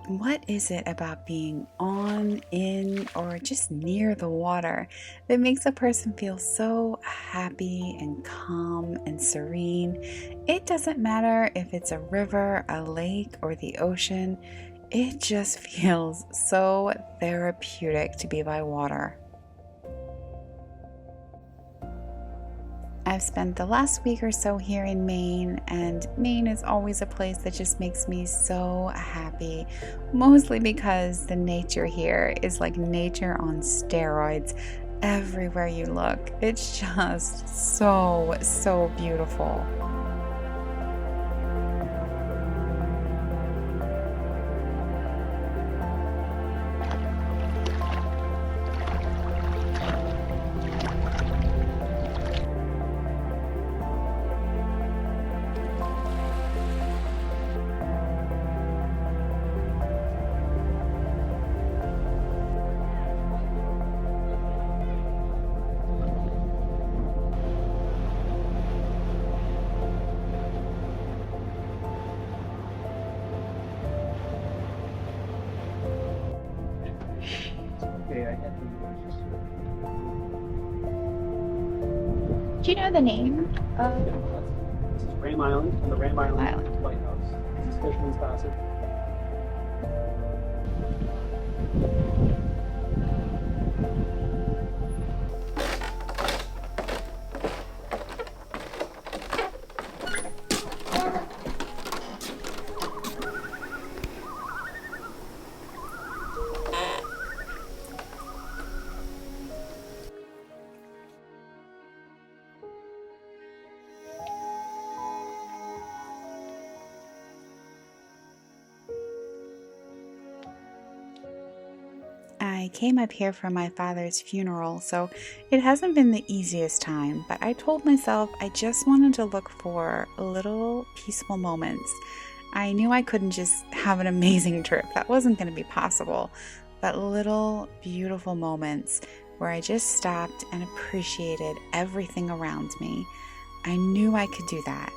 What is it about being on, in, or just near the water that makes a person feel so happy and calm and serene? It doesn't matter if it's a river, a lake, or the ocean, it just feels so therapeutic to be by water. I've spent the last week or so here in Maine, and Maine is always a place that just makes me so happy, mostly because the nature here is like nature on steroids. Everywhere you look, it's just so beautiful. Do you know the name of This is Ram Island, the Ram Island Lighthouse. This is Fisherman's Passage. I came up here for my father's funeral, so it hasn't been the easiest time, but I told myself I just wanted to look for little peaceful moments. I knew I couldn't just have an amazing trip, that wasn't going to be possible, but little beautiful moments where I just stopped and appreciated everything around me. I knew I could do that.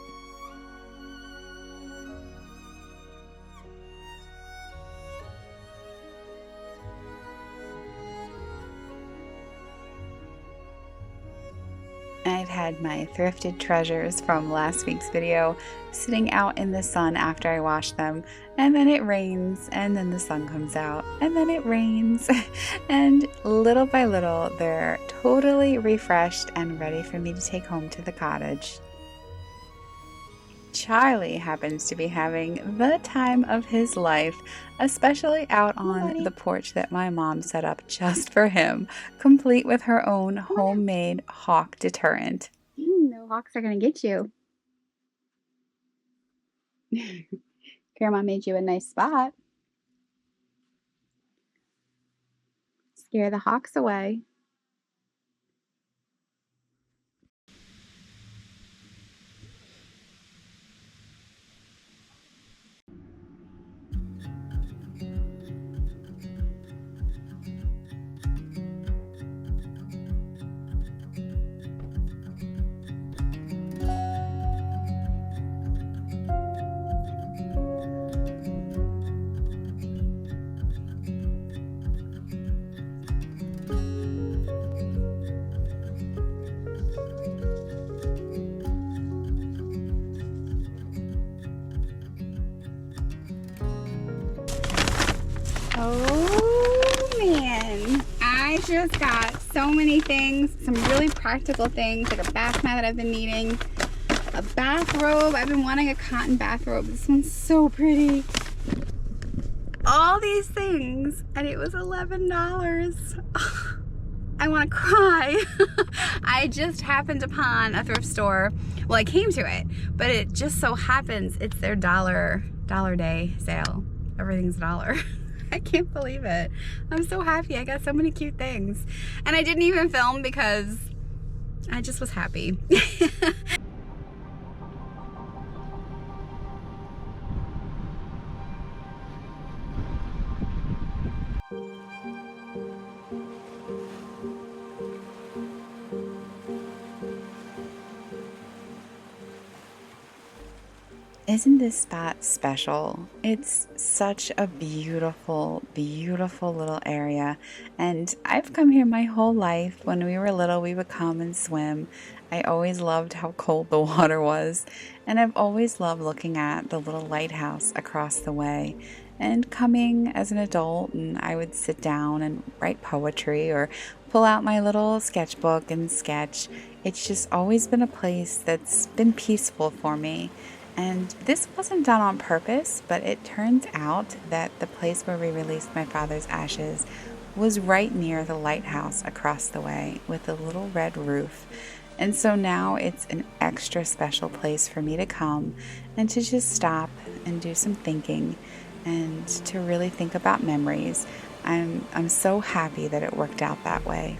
I've had my thrifted treasures from last week's video sitting out in the sun after I wash them, and then it rains, and then the sun comes out, and then it rains, and little by little they're totally refreshed and ready for me to take home to the cottage. Charlie happens to be having the time of his life, especially out on the porch that my mom set up just for him, complete with her own homemade hawk deterrent. No hawks are going to get you. Grandma made you a nice spot. Scare the hawks away. Oh man, I just got so many things, some really practical things, like a bath mat that I've been needing, a bathrobe. I've been wanting a cotton bathrobe. This one's so pretty. All these things, and it was $11. I want to cry. I just happened upon a thrift store. Well, I came to it, but it just so happens it's their dollar day sale. Everything's $1. I can't believe it. I'm so happy. I got so many cute things. And I didn't even film because I just was happy. Isn't this spot special? It's such a beautiful, beautiful little area. And I've come here my whole life. When we were little, we would come and swim. I always loved how cold the water was. And I've always loved looking at the little lighthouse across the way. And coming as an adult, and I would sit down and write poetry or pull out my little sketchbook and sketch. It's just always been a place that's been peaceful for me. And this wasn't done on purpose, but it turns out that the place where we released my father's ashes was right near the lighthouse across the way with a little red roof. And so now it's an extra special place for me to come and to just stop and do some thinking and to really think about memories. I'm so happy that it worked out that way.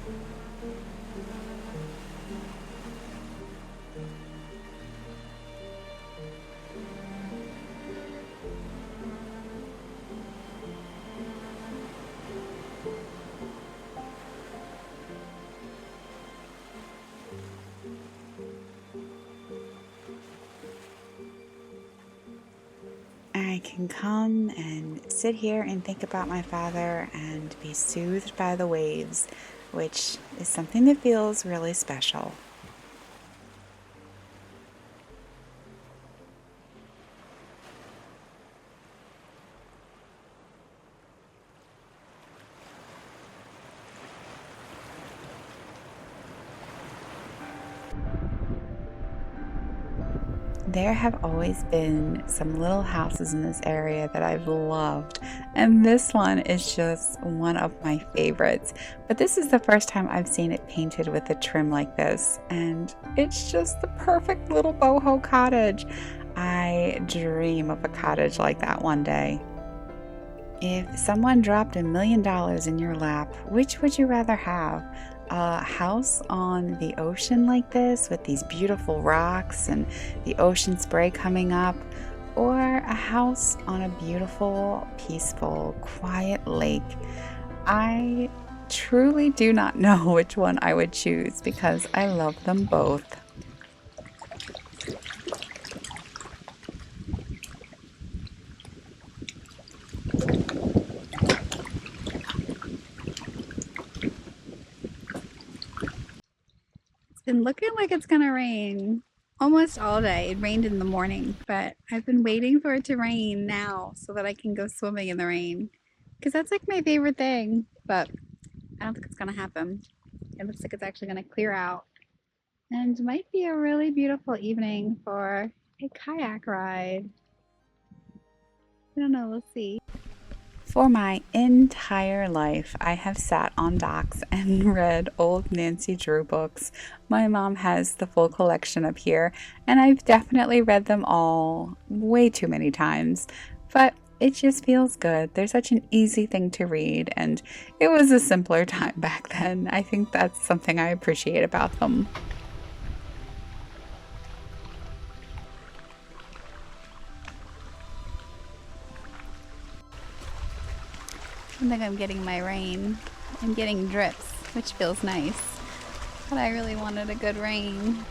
I can come and sit here and think about my father and be soothed by the waves, which is something that feels really special. There have always been some little houses in this area that I've loved, and this one is just one of my favorites. But this is the first time I've seen it painted with a trim like this, and it's just the perfect little boho cottage. I dream of a cottage like that one day. If someone dropped $1 million in your lap, which would you rather have? A house on the ocean like this with these beautiful rocks and the ocean spray coming up, or a house on a beautiful, peaceful, quiet lake? I truly do not know which one I would choose because I love them both. Been looking like it's gonna rain almost all day. It rained in the morning, but I've been waiting for it to rain now so that I can go swimming in the rain because that's like my favorite thing, but I don't think it's gonna happen. It looks like it's actually gonna clear out and might be a really beautiful evening for a kayak ride. I don't know, we'll see. For my entire life, I have sat on docks and read old Nancy Drew books. My mom has the full collection up here, and I've definitely read them all way too many times. But it just feels good. They're such an easy thing to read, and it was a simpler time back then. I think that's something I appreciate about them. I don't think I'm getting my rain. I'm getting drips, which feels nice. But I really wanted a good rain.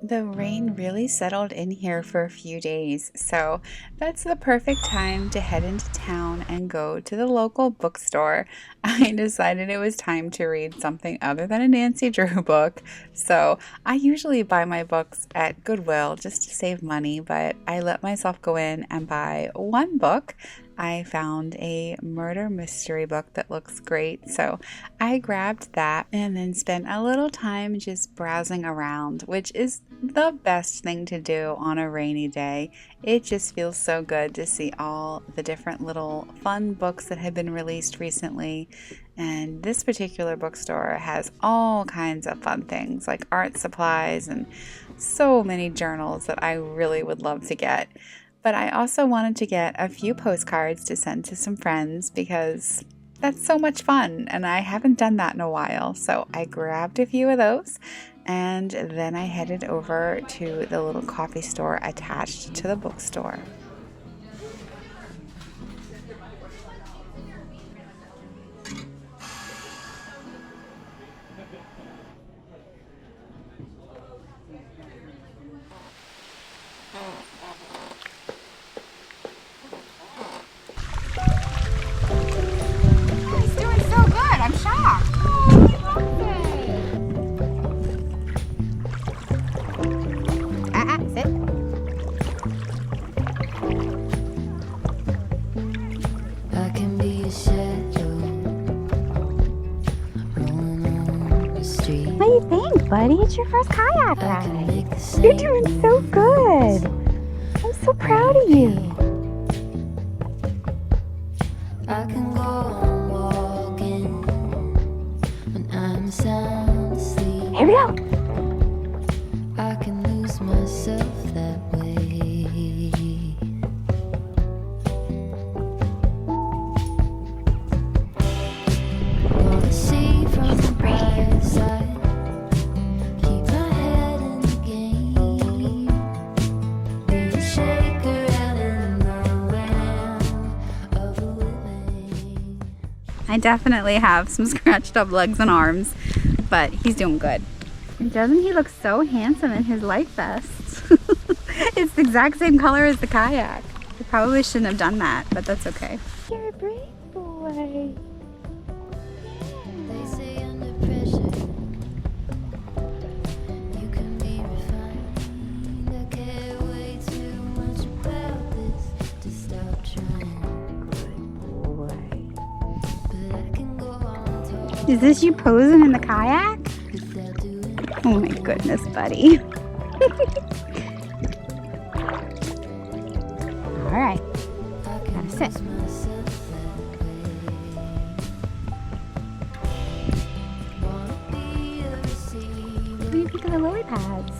The rain really settled in here for a few days, so that's the perfect time to head into town and go to the local bookstore. I decided it was time to read something other than a Nancy Drew book, so I usually buy my books at Goodwill just to save money, but I let myself go in and buy one book I found a murder mystery book that looks great. So I grabbed that and then spent a little time just browsing around, which is the best thing to do on a rainy day. It just feels so good to see all the different little fun books that have been released recently. And this particular bookstore has all kinds of fun things like art supplies and so many journals that I really would love to get. But I also wanted to get a few postcards to send to some friends because that's so much fun and I haven't done that in a while. So I grabbed a few of those and then I headed over to the little coffee store attached to the bookstore. What do you think, buddy? It's your first kayak ride. You're doing so good. I'm so proud of you. I can go on walking when I'm sound asleep. Here we go. I can lose myself that way. Wanna see from the bright side. I definitely have some scratched up legs and arms, but he's doing good. And doesn't he look so handsome in his life vest? It's the exact same color as the kayak. I probably shouldn't have done that, but that's okay. You're a brave boy. They say under pressure you can be refined. I care way too much about this to stop trying. Is this you posing in the kayak? Oh my goodness, buddy. All right, gotta sit. What do you think of the lily pads?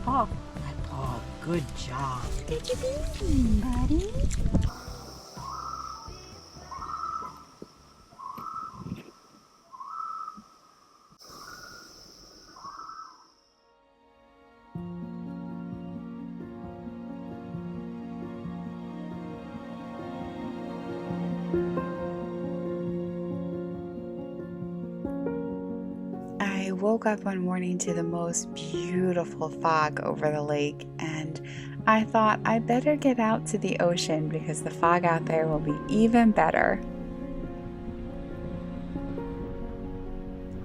Oh. Good job. Did you be, buddy? I woke up one morning to the most beautiful fog over the lake, and I thought I better get out to the ocean because the fog out there will be even better.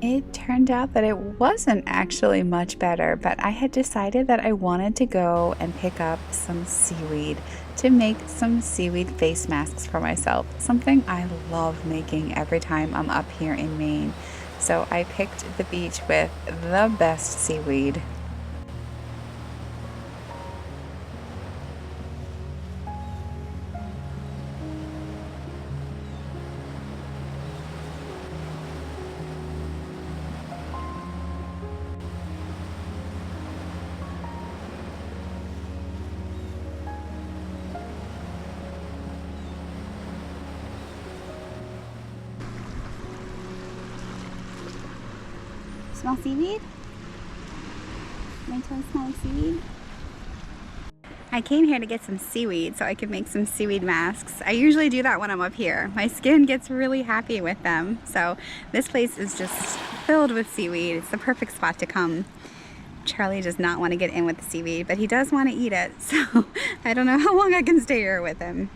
It turned out that it wasn't actually much better, but I had decided that I wanted to go and pick up some seaweed to make some seaweed face masks for myself, something I love making every time I'm up here in Maine. So I picked the beach with the best seaweed. Smell seaweed? My toes smell like seaweed? I came here to get some seaweed so I could make some seaweed masks. I usually do that when I'm up here. My skin gets really happy with them. So this place is just filled with seaweed. It's the perfect spot to come. Charlie does not want to get in with the seaweed, but he does want to eat it. So I don't know how long I can stay here with him.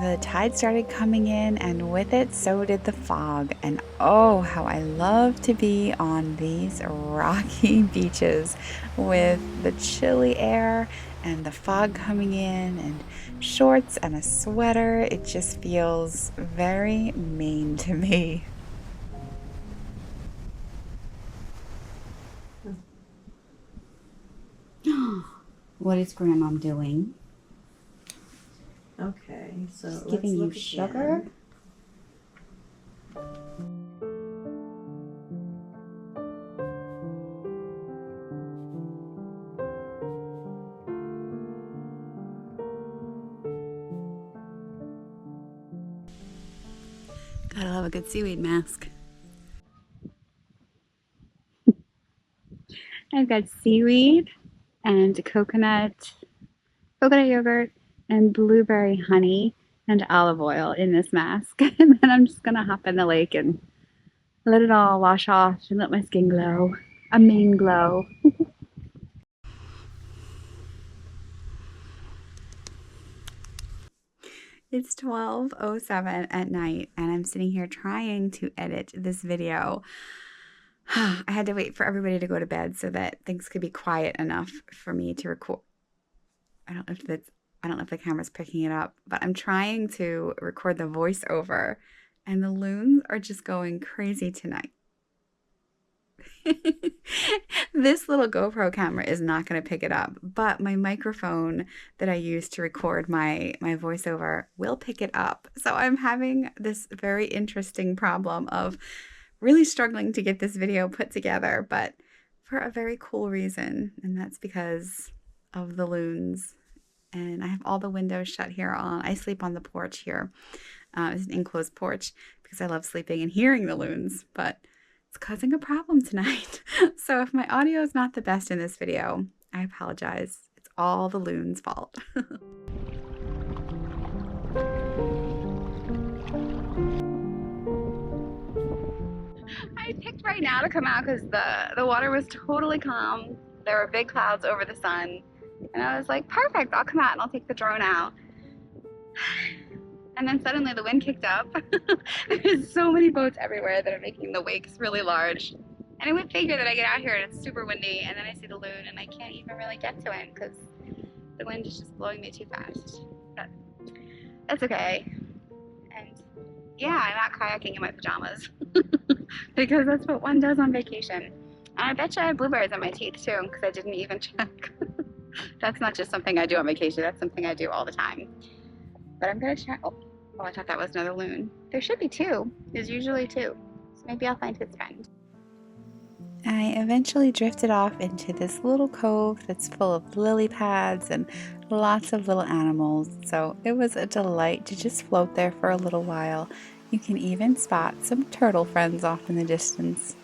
The tide started coming in, and with it, so did the fog. And oh, how I love to be on these rocky beaches with the chilly air and the fog coming in, and shorts and a sweater. It just feels very Maine to me. What is Grandmom doing? Okay, so She's let's giving you look sugar. again. Gotta love a good seaweed mask. I've got seaweed and coconut yogurt and blueberry honey and olive oil in this mask. And then I'm just gonna hop in the lake and let it all wash off and let my skin glow. A Maine glow. It's 12:07 at night, and I'm sitting here trying to edit this video. I had to wait for everybody to go to bed so that things could be quiet enough for me to record. I don't know if the camera's picking it up, but I'm trying to record the voiceover, and the loons are just going crazy tonight. This little GoPro camera is not going to pick it up, but my microphone that I use to record my voiceover will pick it up. So I'm having this very interesting problem of really struggling to get this video put together, but for a very cool reason, and that's because of the loons. And I have all the windows shut here on. I sleep on the porch here. It's an enclosed porch because I love sleeping and hearing the loons, but it's causing a problem tonight. So if my audio is not the best in this video, I apologize. It's all the loons' fault. I picked right now to come out because the water was totally calm. There were big clouds over the sun. And I was like, perfect, I'll come out and I'll take the drone out. And then suddenly the wind kicked up. There's so many boats everywhere that are making the wakes really large. And I would figure that I get out here and it's super windy, and then I see the loon and I can't even really get to him because the wind is just blowing me too fast. But that's okay. And yeah, I'm out kayaking in my pajamas because that's what one does on vacation. And I bet you I have blueberries in my teeth too because I didn't even check. That's not just something I do on vacation, that's something I do all the time. But I'm gonna try. Oh, I thought that was another loon. There should be two. There's usually two. So maybe I'll find his friend. I eventually drifted off into this little cove that's full of lily pads and lots of little animals. So it was a delight to just float there for a little while. You can even spot some turtle friends off in the distance.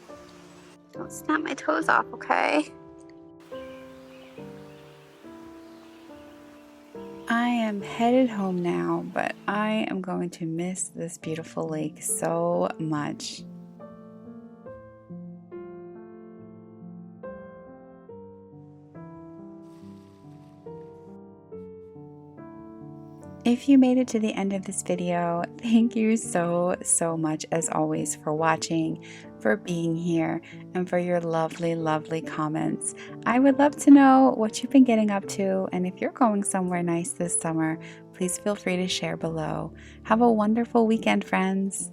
Don't snap my toes off, okay? I am headed home now, but I am going to miss this beautiful lake so much. If you made it to the end of this video, thank you so much as always for watching, for being here, and for your lovely comments. I would love to know what you've been getting up to, and if you're going somewhere nice this summer, please feel free to share below. Have a wonderful weekend, friends.